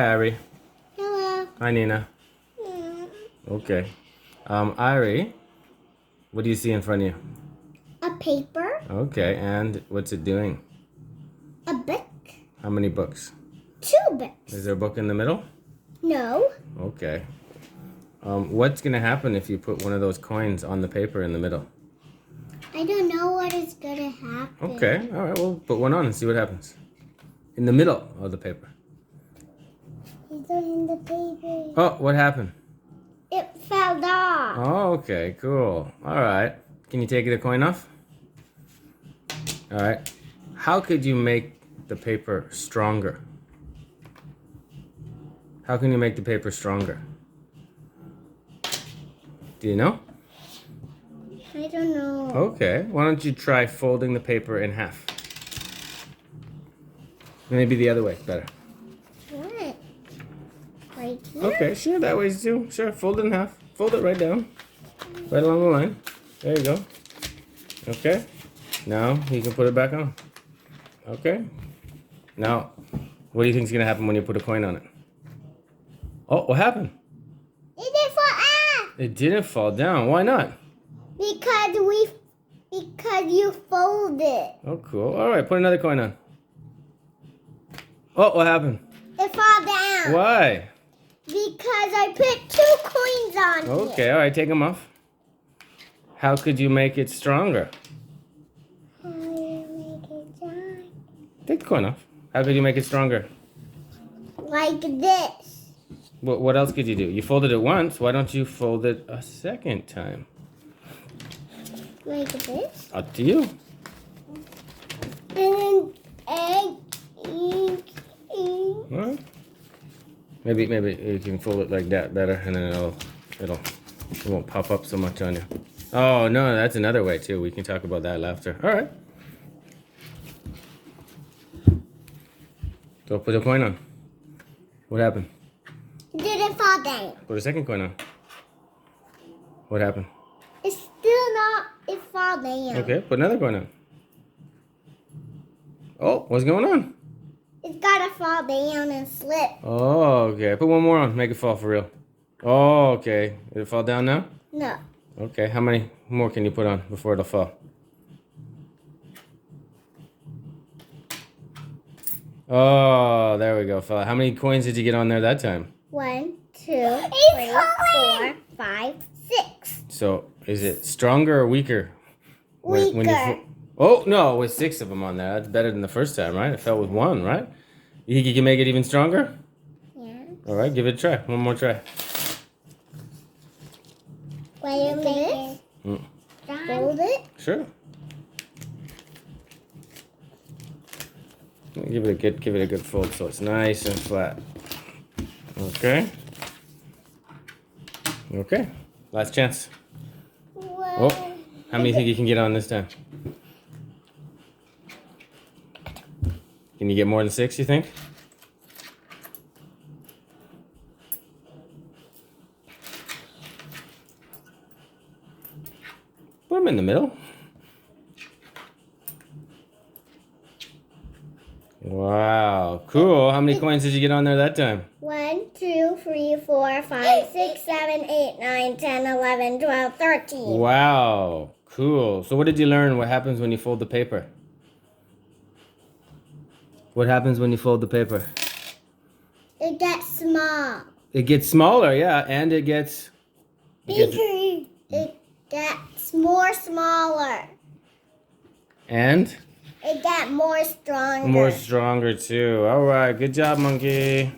Irie. Hello. Hi, Nina. Okay. Irie, what do you see in front of you? A paper. Okay, and what's it doing? A book. How many books? 2 books. Is there a book in the middle? No. Okay. What's gonna happen if you put one of those coins on the paper in the middle? I don't know what is gonna happen. Okay, all right, we'll put one on and see what happens. In the middle of the paper. It's in the paper. Oh, what happened? It fell off. Oh, okay, cool. All right. Can you take the coin off? All right. How could you make the paper stronger? How can you make the paper stronger? Do you know? I don't know. Okay. Why don't you try folding the paper in half? Maybe the other way. Better. What? Right here? Okay, sure. That way too. Sure. Fold it in half. Fold it right down. Right along the line. There you go. Okay. Now you can put it back on. Okay. Now, what do you think is going to happen when you put a coin on it? Oh, what happened? It didn't fall off. It didn't fall down. Why not? Because you fold it. Oh, cool. All right, put another coin on. Oh, what happened? It fall down. Why? Because I put 2 coins on Okay, all right, take them off. How could you make it stronger? How do you make it dry? Take the coin off. How could you make it stronger? Like this. What else could you do? You folded it once. Why don't you fold it a second time? Like this. Up to you. And then egg, ink. All right. Maybe you can fold it like that better, and then it won't pop up so much on you. Oh no, that's another way too. We can talk about that after. All right. So put a coin on. What happened? It didn't fall down. Put a second coin on. What happened? It's still not. It fall down. Okay, put another coin on. Oh, what's going on? It's gotta fall down and slip. Oh, okay. Put one more on. Make it fall for real. Oh, okay. Did it fall down now? No. Okay. How many more can you put on before it'll fall? Oh, there we go. Fell. How many coins did you get on there that time? 1, 2, 3, 4, 5, 6. So, is it stronger or weaker? Weaker. Oh, no, with 6 of them on there. That's better than the first time, right? It fell with 1, right? You think you can make it even stronger? Yeah. All right, give it a try. One more try. Wait a minute. Fold it. Sure. Give it a good fold so it's nice and flat. Okay. Okay. Last chance. Oh, how many do you think you can get on this time? Can you get more than 6, you think? Put them in the middle. Wow, cool. How many coins did you get on there that time? 1, 2, 3, 4, 5, 6, 7, 8, 9, 10, 11, 12, 13. Wow, cool. So what did you learn? What happens when you fold the paper? What happens when you fold the paper? It gets small. It gets smaller, yeah, and it gets... Bigger. It gets more smaller. And? It gets more stronger. More stronger, too. All right, good job, monkey.